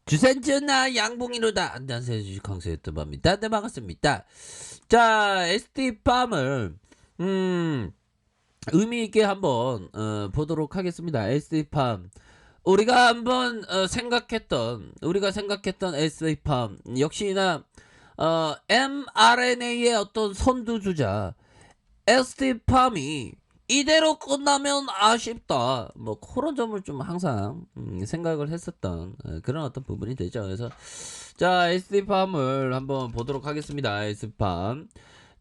주센즈나 양봉이로다. 안녕하세요. 주식강세 유튜버입니다. 네, 반갑습니다. 자, ST팜을 의미 있게 한번 보도록 하겠습니다. ST팜. 우리가 생각했던 ST팜 역시나 mRNA의 어떤 선두주자 ST팜이 이대로 끝나면 아쉽다. 뭐 그런 점을 좀 항상 생각을 했었던 그런 어떤 부분이 되죠. 그래서 자, ST팜을 한번 보도록 하겠습니다. ST팜.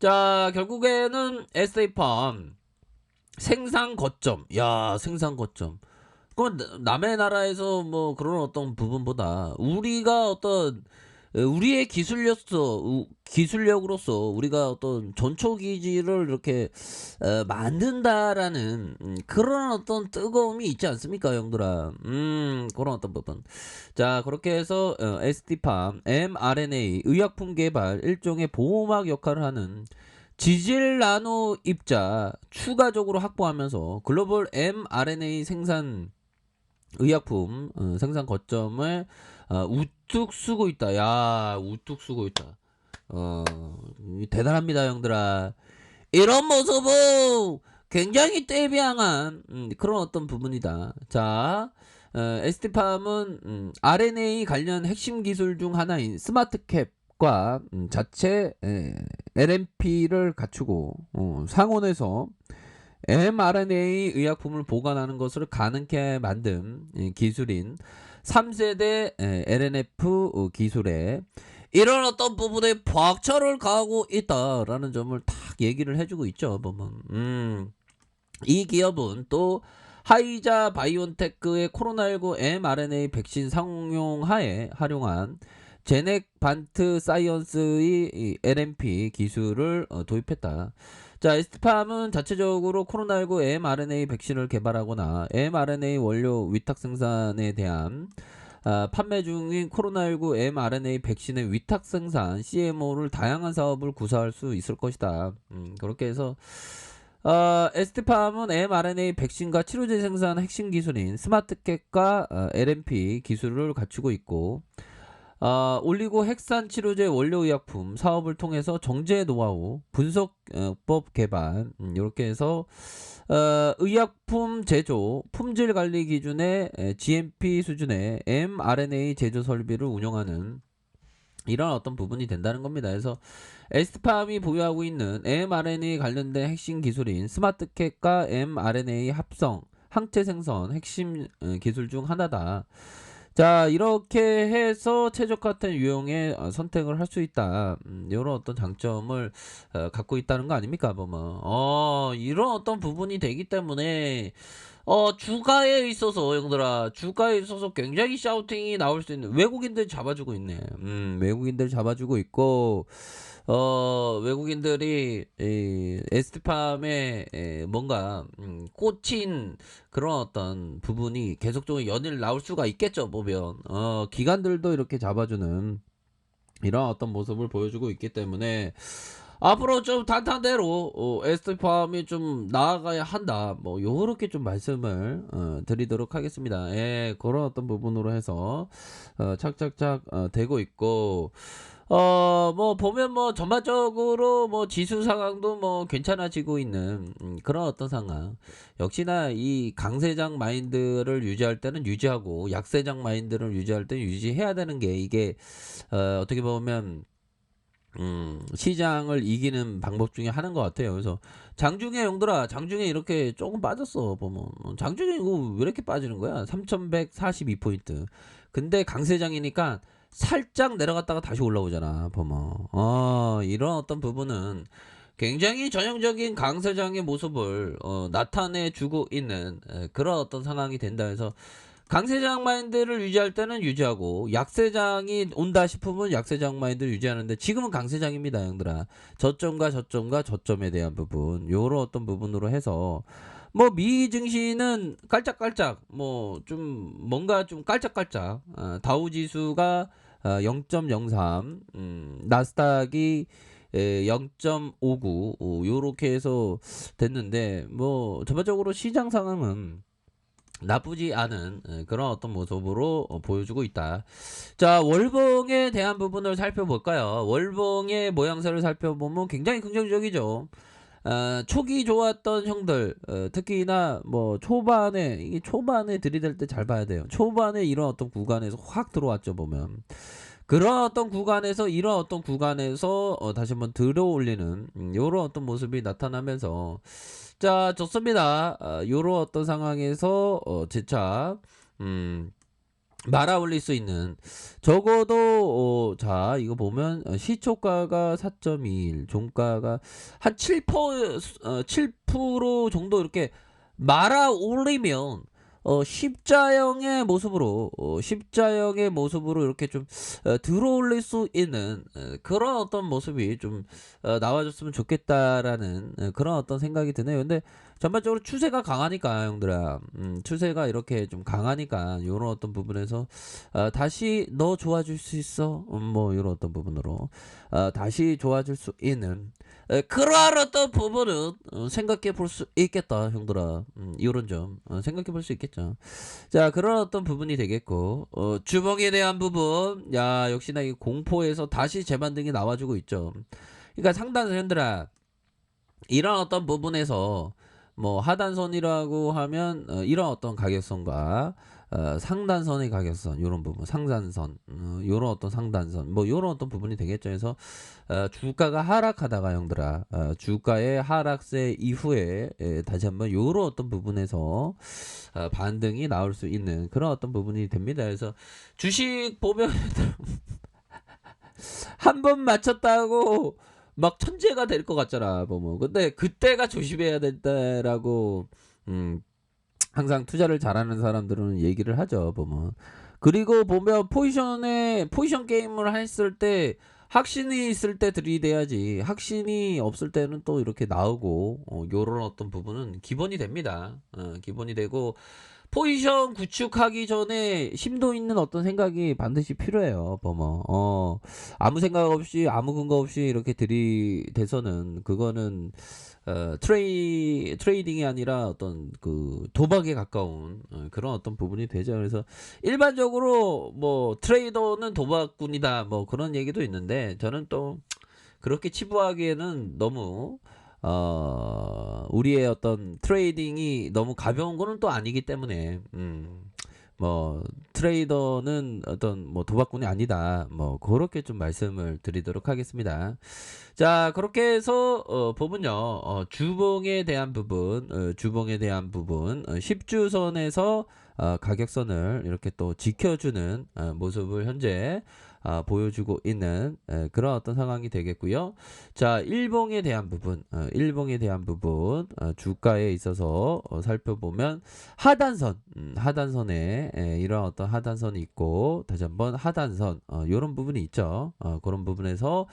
자, 결국에는 ST팜 생산 거점. 야, 생산 거점. 그건 남의 나라에서 뭐 그런 어떤 부분보다 우리가 어떤 우리의 기술력으로서 우리가 어떤 전초 기지를 이렇게 만든다라는 그런 어떤 뜨거움이 있지 않습니까, 형들아? 그런 어떤 부분. 자, 그렇게 해서 ST팜, mRNA 의약품 개발 일종의 보호막 역할을 하는 지질 나노 입자 추가적으로 확보하면서 글로벌 mRNA 생산 의약품 생산 거점을 우뚝 쓰고 있다. 야, 우뚝 쓰고 있다. 어, 대단합니다, 형들아. 이런 모습은 굉장히 떼비양한 그런 어떤 부분이다. 자, ST팜은 RNA 관련 핵심 기술 중 하나인 스마트캡과 자체 LNP를 갖추고 상온에서 mRNA 의약품을 보관하는 것을 가능케 만든 기술인 3세대 LNF 기술에 이런 어떤 부분에 박차를 가하고 있다라는 점을 딱 얘기를 해주고 있죠. 보면 이 기업은 또 하이자 바이온테크의 코로나19 mRNA 백신 상용하에 활용한 제넥 반트 사이언스의 LNP 기술을 도입했다. 자, 에스티팜은 자체적으로 코로나19 mRNA 백신을 개발하거나 mRNA 원료 위탁 생산에 대한 판매 중인 코로나19 mRNA 백신의 위탁 생산 CMO를 다양한 사업을 구사할 수 있을 것이다. 그렇게 해서 에스티팜은 mRNA 백신과 치료제 생산 핵심 기술인 스마트캣과 LNP 기술을 갖추고 있고 올리고 핵산 치료제 원료의약품 사업을 통해서 정제 노하우, 분석법 개발 이렇게 해서 의약품 제조, 품질 관리 기준의 GMP 수준의 mRNA 제조 설비를 운영하는 이런 어떤 부분이 된다는 겁니다. 그래서 에스팜이 보유하고 있는 mRNA 관련된 핵심 기술인 스마트캣과 mRNA 합성, 항체 생성 핵심 기술 중 하나다. 자, 이렇게 해서 최적화된 유형의 선택을 할 수 있다. 이런 어떤 장점을 갖고 있다는 거 아닙니까, 보면. 이런 어떤 부분이 되기 때문에 주가에 있어서 형들아, 주가에 있어서 굉장히 샤우팅이 나올 수 있는 외국인들 잡아주고 있네. 외국인들 잡아주고 있고 외국인들이 에스티팜에 뭔가 꽂힌 그런 어떤 부분이 계속적으로 연일 나올 수가 있겠죠. 보면 기관들도 이렇게 잡아주는 이런 어떤 모습을 보여주고 있기 때문에 앞으로 좀 탄탄대로 에스티팜이 좀 나아가야 한다. 뭐 요렇게 좀 말씀을 드리도록 하겠습니다. 예, 그런 어떤 부분으로 해서 착착착 되고 있고 뭐 보면 뭐 전반적으로 뭐 지수 상황도 뭐 괜찮아지고 있는 그런 어떤 상황. 역시나 이 강세장 마인드를 유지할 때는 유지하고 약세장 마인드를 유지할 때는 유지해야 되는 게 이게 어떻게 보면 시장을 이기는 방법 중에 하나인 것 같아요. 그래서 장중에 용들아, 장중에 이렇게 조금 빠졌어. 보면 장중에 이거 왜 이렇게 빠지는 거야? 3142포인트. 근데 강세장이니까 살짝 내려갔다가 다시 올라오잖아. 보면 이런 어떤 부분은 굉장히 전형적인 강세장의 모습을 나타내 주고 있는 그런 어떤 상황이 된다 해서 강세장 마인드를 유지할 때는 유지하고 약세장이 온다 싶으면 약세장 마인드를 유지하는데 지금은 강세장입니다, 형들아. 저점과 저점과 저점에 대한 부분 요런 어떤 부분으로 해서 뭐 미 증시는 깔짝깔짝 뭐 좀 뭔가 좀 깔짝깔짝 다우 지수가 0.03 나스닥이 0.59 요렇게 해서 됐는데 뭐 전반적으로 시장 상황은 나쁘지 않은 그런 어떤 모습으로 보여주고 있다. 자, 월봉에 대한 부분을 살펴볼까요? 월봉의 모양새를 살펴보면 굉장히 긍정적이죠. 초기 좋았던 형들, 특히나 뭐 초반에, 이게 초반에 들이댈 때 잘 봐야 돼요. 초반에 이런 어떤 구간에서 확 들어왔죠, 보면. 그런 어떤 구간에서, 이런 어떤 구간에서 다시 한번 들어올리는 요런 어떤 모습이 나타나면서, 자, 좋습니다. 요런 어떤 상황에서 재차 말아 올릴 수 있는, 적어도 자, 이거 보면 시초가가 4.21, 종가가 한 7% 정도 이렇게 말아 올리면 십자형의 모습으로 십자형의 모습으로 이렇게 좀 들어올릴 수 있는 그런 어떤 모습이 좀 나와줬으면 좋겠다라는 그런 어떤 생각이 드네요. 근데 전반적으로 추세가 강하니까 형들아, 추세가 이렇게 좀 강하니까 요런 어떤 부분에서 다시 너 좋아질 수 있어, 뭐 요런 어떤 부분으로 다시 좋아질 수 있는 그러한 어떤 부분은 생각해 볼 수 있겠다 형들아. 요런 점 생각해 볼 수 있겠죠. 자, 그런 어떤 부분이 되겠고, 주봉에 대한 부분, 야, 역시나 이 공포에서 다시 재반등이 나와주고 있죠. 그러니까 상단선 형들아, 이런 어떤 부분에서 뭐 하단선이라고 하면 이런 어떤 가격선과 상단선의 가격선, 요런 부분, 상단선, 요런 어떤 상단선, 뭐 요런 어떤 부분이 되겠죠. 그래서 주가가 하락하다가 형들아, 주가의 하락세 이후에 다시 한번 요런 어떤 부분에서 반등이 나올 수 있는 그런 어떤 부분이 됩니다. 그래서 주식 보면 한 번 맞췄다고 막 천재가 될 것 같잖아, 뭐. 근데 그때가 조심해야 된다라고, 항상 투자를 잘하는 사람들은 얘기를 하죠, 보면. 그리고 보면 포지션 게임을 했을 때, 확신이 있을 때 들이대야지, 확신이 없을 때는 또 이렇게 나오고, 요런 어떤 부분은 기본이 됩니다. 기본이 되고, 포지션 구축하기 전에 심도 있는 어떤 생각이 반드시 필요해요, 버머. 아무 생각 없이, 아무 근거 없이 이렇게 들이대서는, 그거는, 트레이딩이 아니라 어떤 그 도박에 가까운 그런 어떤 부분이 되죠. 그래서 일반적으로 뭐 트레이더는 도박꾼이다, 뭐 그런 얘기도 있는데, 저는 또 그렇게 치부하기에는 너무 우리의 어떤 트레이딩이 너무 가벼운 거는 또 아니기 때문에, 뭐 트레이더는 어떤 뭐 도박꾼이 아니다, 뭐 그렇게 좀 말씀을 드리도록 하겠습니다. 자, 그렇게 해서 보면요, 주봉에 대한 부분, 주봉에 대한 부분, 10주선에서 가격선을 이렇게 또 지켜주는 모습을 현재 보여주고 있는 그런 어떤 상황이 되겠고요. 자, 일봉에 대한 부분, 일봉에 대한 부분, 주가에 있어서 살펴보면 하단선, 하단선에 이런 어떤 하단선이 있고, 다시 한번 하단선, 이런 부분이 있죠. 그런 부분에서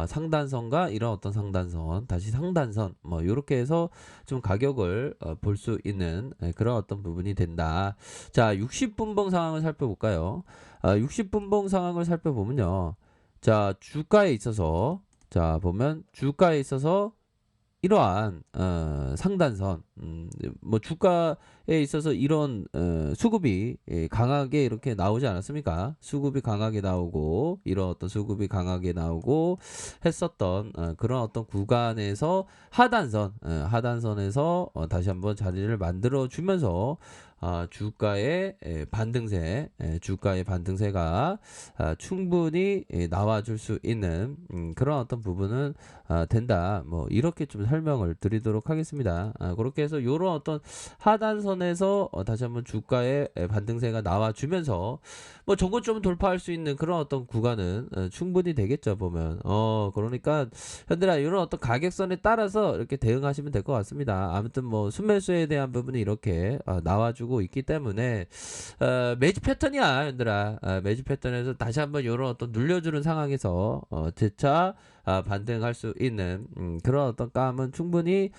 상단선과 이런 어떤 상단선, 다시 상단선, 뭐 이렇게 해서 좀 가격을 볼 수 있는 그런 어떤 부분이 된다. 자, 60분봉 상황을 살펴볼까요? 60분봉 상황을 살펴보면요. 자, 주가에 있어서, 자, 보면 주가에 있어서 이러한 상단선, 뭐 주가에 있어서 이런 수급이 강하게 이렇게 나오지 않았습니까? 수급이 강하게 나오고, 이런 어떤 수급이 강하게 나오고 했었던 그런 어떤 구간에서 하단선, 하단선에서 다시 한번 자리를 만들어 주면서 주가의 반등세, 주가의 반등세가 충분히 나와줄 수 있는 그런 어떤 부분은 된다. 뭐 이렇게 좀 설명을 드리도록 하겠습니다. 그렇게 해서 요런 어떤 하단선에서 다시 한번 주가의 반등세가 나와주면서 뭐 전고점 돌파할 수 있는 그런 어떤 구간은 충분히 되겠죠, 보면. 그러니까 현대라 이런 어떤 가격선에 따라서 이렇게 대응하시면 될 것 같습니다. 아무튼 뭐 순매수에 대한 부분이 이렇게 나와주고 있기 때문에 매집 패턴이야, 현대라. 매집 패턴에서 다시 한번 이런 어떤 눌려주는 상황에서 재차 반등할 수 있는 그런 어떤 감은 충분히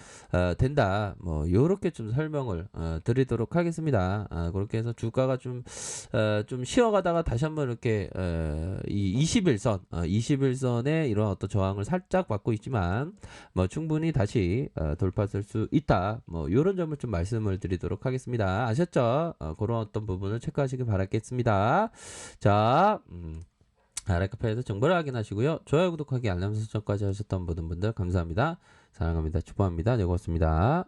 된다. 뭐 요렇게 좀 설명을 드리도록 하겠습니다. 그렇게 해서 주가가 좀 쉬어가다가 다시 한번 이렇게 이 21선에 이런 어떤 저항을 살짝 받고 있지만 뭐 충분히 다시 돌파할 수 있다. 뭐 요런 점을 좀 말씀을 드리도록 하겠습니다. 아셨죠? 그런 어떤 부분을 체크하시길 바라겠습니다. 자, 아래카페에서 정보를 확인하시고요. 좋아요, 구독하기, 알람 설정까지 하셨던 모든 분들 감사합니다. 사랑합니다. 축복합니다. 네, 고맙습니다.